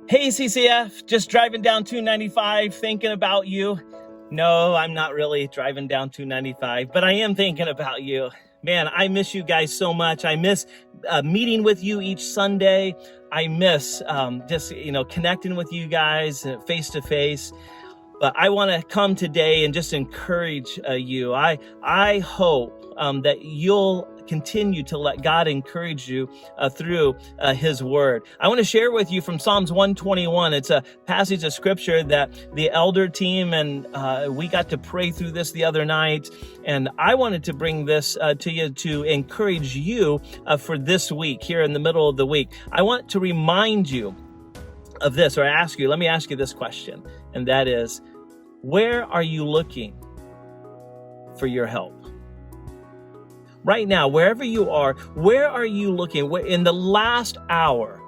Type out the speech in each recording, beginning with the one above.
Hey CCF, just driving down 295 thinking about you. No, I'm not really driving down 295, but I am thinking about you. Man, I miss you guys so much. I miss meeting with you each Sunday. I miss just connecting with you guys face to face. But I want to come today and just encourage you. I hope that you'll continue to let God encourage you through His Word. I want to share with you from Psalms 121. It's a passage of Scripture that the elder team and we got to pray through this the other night. And I wanted to bring this to you to encourage you for this week, here in the middle of the week. I want to remind you of this, or let me ask you this question, and that is, where are you looking for your help? Right now, wherever you are, where are you looking? In the last hour,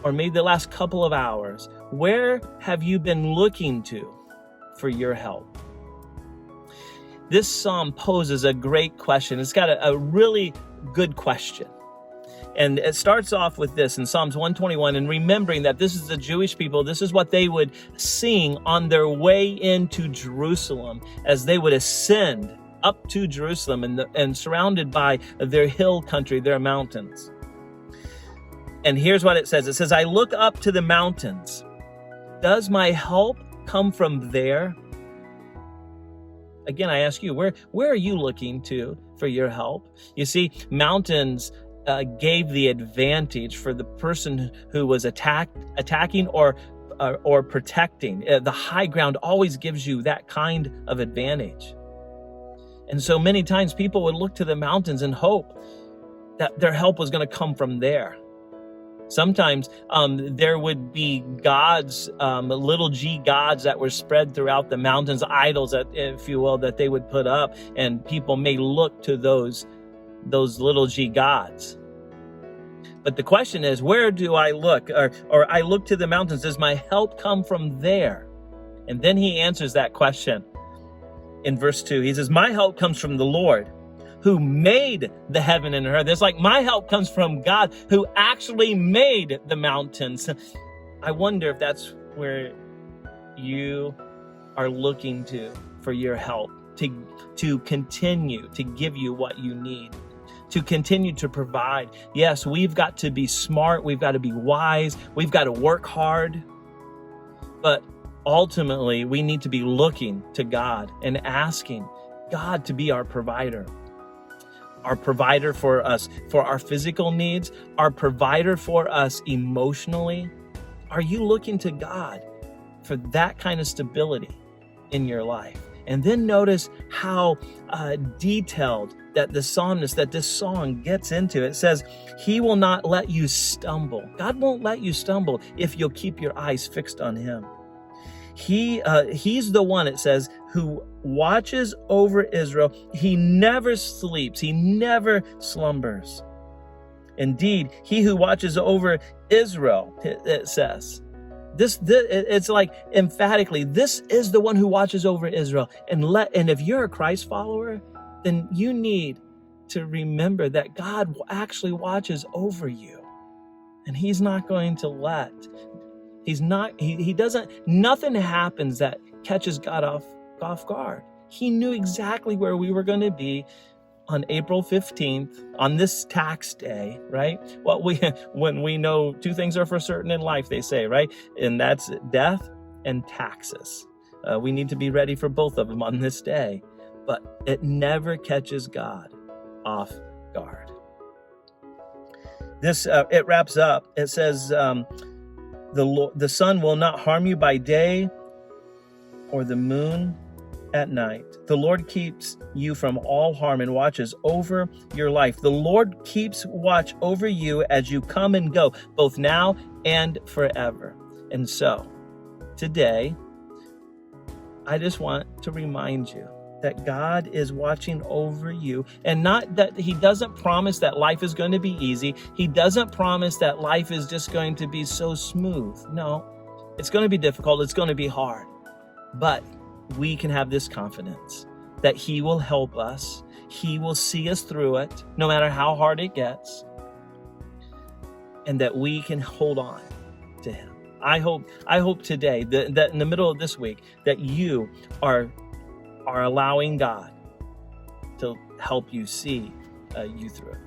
or maybe the last couple of hours, where have you been looking to for your help? This psalm poses a great question. It's got a really good question. And it starts off with this in Psalms 121, and remembering that this is the Jewish people, this is what they would sing on their way into Jerusalem as they would ascend up to Jerusalem and surrounded by their hill country, their mountains. And here's what it says. It says, I look up to the mountains. Does my help come from there? Again, I ask you, where are you looking to for your help? You see, mountains gave the advantage for the person who was attacking or protecting. The high ground always gives you that kind of advantage. And so many times people would look to the mountains and hope that their help was going to come from there. Sometimes there would be gods, little g gods that were spread throughout the mountains, idols, if you will, that they would put up, and people may look to those little g gods. But the question is, where do I look? Or I look to the mountains. Does my help come from there? And then he answers that question in verse 2. He says, my help comes from the Lord who made the heaven and earth. It's like my help comes from God who actually made the mountains. I wonder if that's where you are looking to for your help, to continue to give you what you need, to continue to provide. Yes, we've got to be smart. We've got to be wise. We've got to work hard. But ultimately, we need to be looking to God and asking God to be our provider for us, for our physical needs, our provider for us emotionally. Are you looking to God for that kind of stability in your life? And then notice how detailed that the psalmist, that this song gets into. It says, he will not let you stumble. God won't let you stumble if you'll keep your eyes fixed on him. He's the one, it says, who watches over Israel. He never sleeps. He never slumbers. Indeed, he who watches over Israel, it says, it's like emphatically, this is the one who watches over Israel. And if you're a Christ follower, then you need to remember that God actually watches over you. And he's not going to let, he doesn't, nothing happens that catches God off guard. He knew exactly where we were going to be on April 15th, on this tax day, right? When we know two things are for certain in life, they say, right? And that's death and taxes. We need to be ready for both of them on this day, but it never catches God off guard. This, it wraps up. It says, the sun will not harm you by day, or the moon at night. The Lord keeps you from all harm and watches over your life. The Lord keeps watch over you as you come and go, both now and forever. And so, today, I just want to remind you that God is watching over you, and not that he doesn't promise that life is going to be easy. He doesn't promise that life is just going to be so smooth. No, it's going to be difficult. It's going to be hard. But we can have this confidence that he will help us. He will see us through it, no matter how hard it gets, and that we can hold on to him. I hope today that in the middle of this week that you are allowing God to help you see you through it.